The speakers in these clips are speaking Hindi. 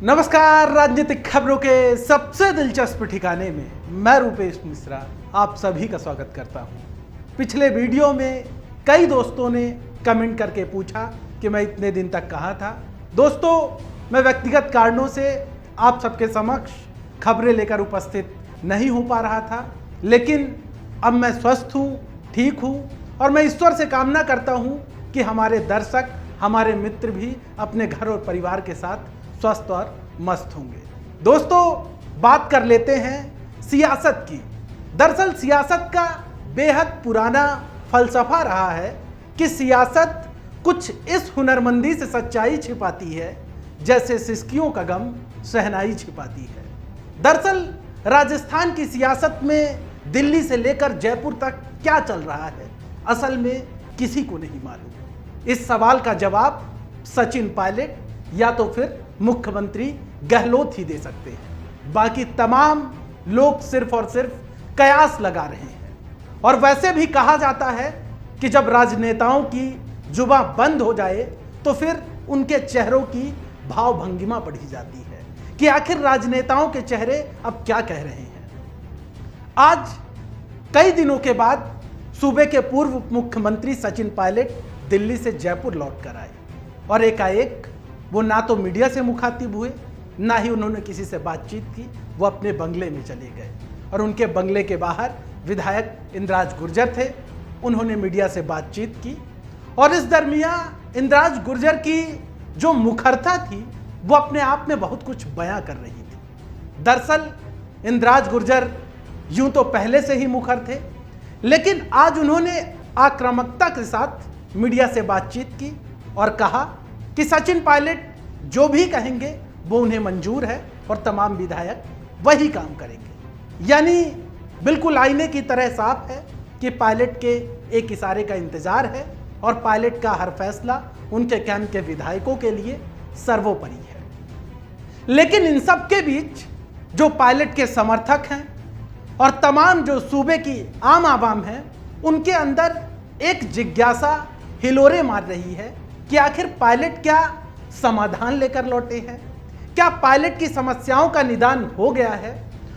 नमस्कार। राजनीतिक खबरों के सबसे दिलचस्प ठिकाने में मैं रूपेश मिश्रा आप सभी का स्वागत करता हूं। पिछले वीडियो में कई दोस्तों ने कमेंट करके पूछा कि मैं इतने दिन तक कहां था। दोस्तों, मैं व्यक्तिगत कारणों से आप सबके समक्ष खबरें लेकर उपस्थित नहीं हो पा रहा था, लेकिन अब मैं स्वस्थ हूं, ठीक हूं और मैं ईश्वर से कामना करता हूं कि हमारे दर्शक, हमारे मित्र भी अपने घर और परिवार के साथ स्वस्थ और मस्त होंगे। दोस्तों, बात कर लेते हैं सियासत की। दरअसल सियासत का बेहद पुराना फलसफा रहा है कि सियासत कुछ इस हुनरमंदी से सच्चाई छिपाती है जैसे सिसकियों का गम शहनाई छिपाती है। दरअसल राजस्थान की सियासत में दिल्ली से लेकर जयपुर तक क्या चल रहा है, असल में किसी को नहीं मालूम। इस सवाल का जवाब सचिन पायलट या तो फिर मुख्यमंत्री गहलोत ही दे सकते हैं। बाकी तमाम लोग सिर्फ और सिर्फ कयास लगा रहे हैं। और वैसे भी कहा जाता है कि जब राजनेताओं की जुबान बंद हो जाए तो फिर उनके चेहरों की भावभंगिमा बढ़ी जाती है कि आखिर राजनेताओं के चेहरे अब क्या कह रहे हैं। आज कई दिनों के बाद सूबे के पूर्व मुख्यमंत्री सचिन पायलट दिल्ली से जयपुर लौट कर आए और एकाएक वो ना तो मीडिया से मुखातिब हुए, ना ही उन्होंने किसी से बातचीत की। वो अपने बंगले में चले गए और उनके बंगले के बाहर विधायक इंद्राज गुर्जर थे। उन्होंने मीडिया से बातचीत की और इस दरमियान इंद्राज गुर्जर की जो मुखरता थी वो अपने आप में बहुत कुछ बयां कर रही थी। दरअसल इंद्राज गुर्जर यूं तो पहले से ही मुखर थे, लेकिन आज उन्होंने आक्रामकता के साथ मीडिया से बातचीत की और कहा कि सचिन पायलट जो भी कहेंगे वो उन्हें मंजूर है और तमाम विधायक वही काम करेंगे। यानी बिल्कुल आईने की तरह साफ है कि पायलट के एक इशारे का इंतजार है और पायलट का हर फैसला उनके कैंप के विधायकों के लिए सर्वोपरि है। लेकिन इन सब के बीच जो पायलट के समर्थक हैं और तमाम जो सूबे की आम आवाम है, उनके अंदर एक जिज्ञासा हिलोरे मार रही है कि आखिर पायलट क्या समाधान लेकर लौटे हैं, क्या पायलट की समस्याओं का निदान हो गया है।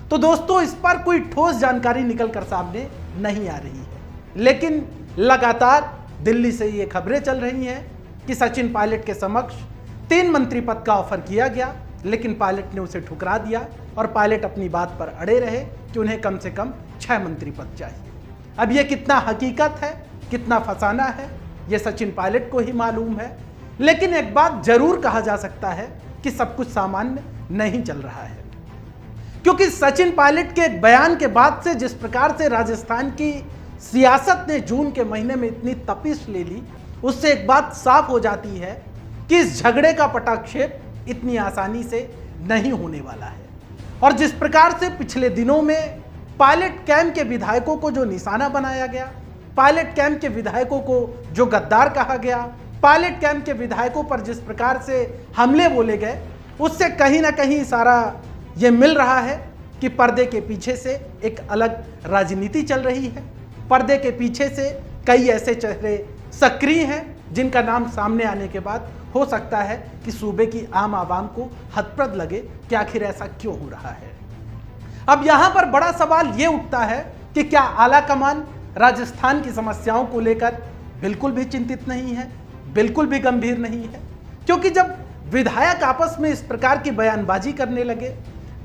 तो दोस्तों, इस पर कोई ठोस जानकारी निकलकर सामने नहीं आ रही है, लेकिन लगातार दिल्ली से ये खबरें चल रही हैं कि सचिन पायलट के समक्ष 3 मंत्री पद का ऑफर किया गया, लेकिन पायलट ने उसे ठुकरा दिया और पायलट अपनी बात पर अड़े रहे कि उन्हें कम से कम 6 मंत्री पद चाहिए। अब ये कितना हकीकत है, कितना फसाना है, ये सचिन पायलट को ही मालूम है। लेकिन एक बात जरूर कहा जा सकता है कि सब कुछ सामान्य नहीं चल रहा है, क्योंकि सचिन पायलट के एक बयान के बाद से जिस प्रकार से राजस्थान की सियासत ने जून के महीने में इतनी तपिश ले ली, उससे एक बात साफ हो जाती है कि इस झगड़े का पटाक्षेप इतनी आसानी से नहीं होने वाला है। और जिस प्रकार से पिछले दिनों में पायलट कैंप के विधायकों को जो निशाना बनाया गया, पायलट कैंप के विधायकों को जो गद्दार कहा गया, पायलट कैंप के विधायकों पर जिस प्रकार से हमले बोले गए, उससे कहीं ना कहीं इशारा ये मिल रहा है कि पर्दे के पीछे से एक अलग राजनीति चल रही है। पर्दे के पीछे से कई ऐसे चेहरे सक्रिय हैं जिनका नाम सामने आने के बाद हो सकता है कि सूबे की आम आवाम को हतप्रद लगे कि आखिर ऐसा क्यों हो रहा है। अब यहाँ पर बड़ा सवाल ये उठता है कि क्या आला कमान राजस्थान की समस्याओं को लेकर बिल्कुल भी चिंतित नहीं है, बिल्कुल भी गंभीर नहीं है। क्योंकि जब विधायक आपस में इस प्रकार की बयानबाजी करने लगे,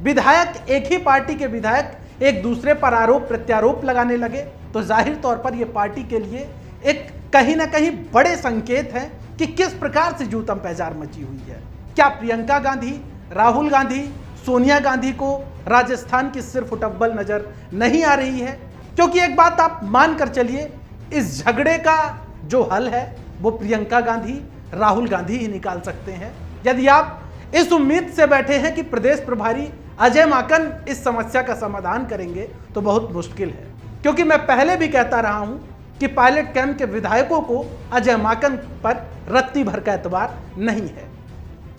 विधायक एक ही पार्टी के विधायक एक दूसरे पर आरोप प्रत्यारोप लगाने लगे, तो जाहिर तौर पर यह पार्टी के लिए एक कहीं ना कहीं बड़े संकेत हैं कि किस प्रकार से जूतम पैजार मची हुई है। क्या प्रियंका गांधी, राहुल गांधी, सोनिया गांधी को राजस्थान की सिर्फ फुटबॉल नजर नहीं आ रही है? क्योंकि एक बात आप मानकर चलिए, इस झगड़े का जो हल है वो प्रियंका गांधी, राहुल गांधी ही निकाल सकते हैं। यदि आप इस उम्मीद से बैठे हैं कि प्रदेश प्रभारी अजय माकन इस समस्या का समाधान करेंगे तो बहुत मुश्किल है, क्योंकि मैं पहले भी कहता रहा हूं कि पायलट कैंप के विधायकों को अजय माकन पर रत्ती भर का एतबार नहीं है।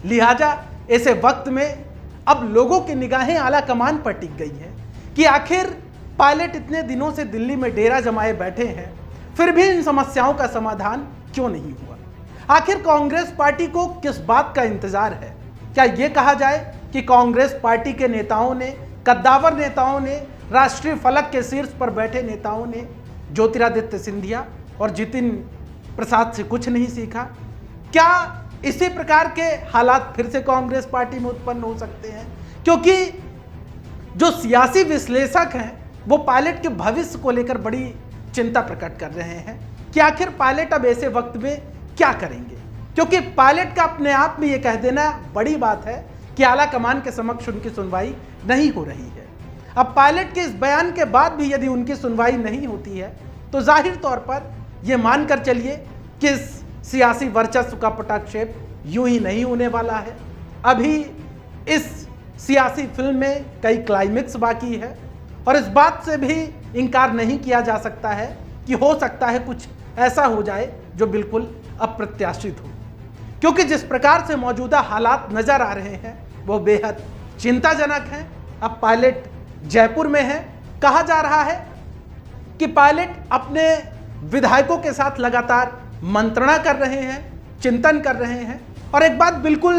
लिहाजा ऐसे वक्त में अब लोगों की निगाहें आला कमान पर टिक गई है कि आखिर पायलट इतने दिनों से दिल्ली में डेरा जमाए बैठे हैं, फिर भी इन समस्याओं का समाधान क्यों नहीं हुआ। आखिर कांग्रेस पार्टी को किस बात का इंतजार है क्या ये कहा जाए कि कांग्रेस पार्टी के नेताओं ने, कद्दावर नेताओं ने, राष्ट्रीय फलक के शीर्ष पर बैठे नेताओं ने ज्योतिरादित्य सिंधिया और जितिन प्रसाद से कुछ नहीं सीखा? क्या इसी प्रकार के हालात फिर से कांग्रेस पार्टी में उत्पन्न हो सकते हैं? क्योंकि जो सियासी विश्लेषक हैं वो पायलट के भविष्य को लेकर बड़ी चिंता प्रकट कर रहे हैं कि आखिर पायलट अब ऐसे वक्त में क्या करेंगे। क्योंकि पायलट का अपने आप में ये कह देना बड़ी बात है कि आला कमान के समक्ष उनकी सुनवाई नहीं हो रही है। अब पायलट के इस बयान के बाद भी यदि उनकी सुनवाई नहीं होती है तो जाहिर तौर पर यह मानकर चलिए कि इस सियासी वर्चस्व का पटाक्षेप यूं ही नहीं होने वाला है। अभी इस सियासी फिल्म में कई क्लाइमेक्स बाकी है और इस बात से भी इनकार नहीं किया जा सकता है कि हो सकता है कुछ ऐसा हो जाए जो बिल्कुल अप्रत्याशित हो। क्योंकि जिस प्रकार से मौजूदा हालात नजर आ रहे हैं वो बेहद चिंताजनक हैं। अब पायलट जयपुर में है। कहा जा रहा है कि पायलट अपने विधायकों के साथ लगातार मंत्रणा कर रहे हैं, चिंतन कर रहे हैं। और एक बात बिल्कुल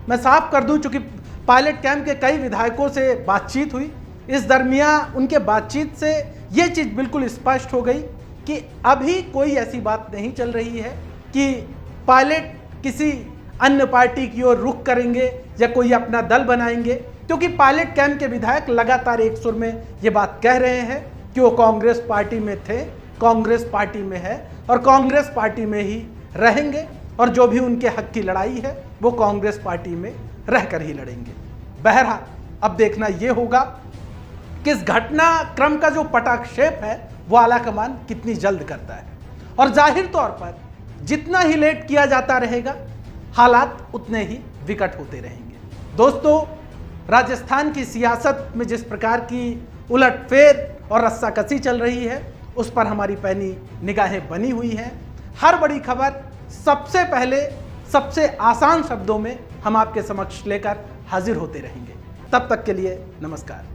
मैं साफ कर दूं, चूंकि पायलट कैंप के कई विधायकों से बातचीत हुई, इस दरमियान उनके बातचीत से ये चीज़ बिल्कुल स्पष्ट हो गई कि अभी कोई ऐसी बात नहीं चल रही है कि पायलट किसी अन्य पार्टी की ओर रुख करेंगे या कोई अपना दल बनाएंगे। क्योंकि पायलट कैंप के विधायक लगातार एक सुर में ये बात कह रहे हैं कि वो कांग्रेस पार्टी में थे, कांग्रेस पार्टी में है और कांग्रेस पार्टी में ही रहेंगे और जो भी उनके हक की लड़ाई है वो कांग्रेस पार्टी में रहकर ही लड़ेंगे। बहरहाल अब देखना ये होगा कि इस घटनाक्रम का जो पटाक्षेप है वो आलाकमान कितनी जल्द करता है। और जाहिर तौर पर जितना ही लेट किया जाता रहेगा हालात उतने ही विकट होते रहेंगे। दोस्तों, राजस्थान की सियासत में जिस प्रकार की उलटफेर और रस्साकसी चल रही है उस पर हमारी पैनी निगाहें बनी हुई हैं। हर बड़ी खबर सबसे पहले सबसे आसान शब्दों में हम आपके समक्ष लेकर हाजिर होते रहेंगे। तब तक के लिए नमस्कार।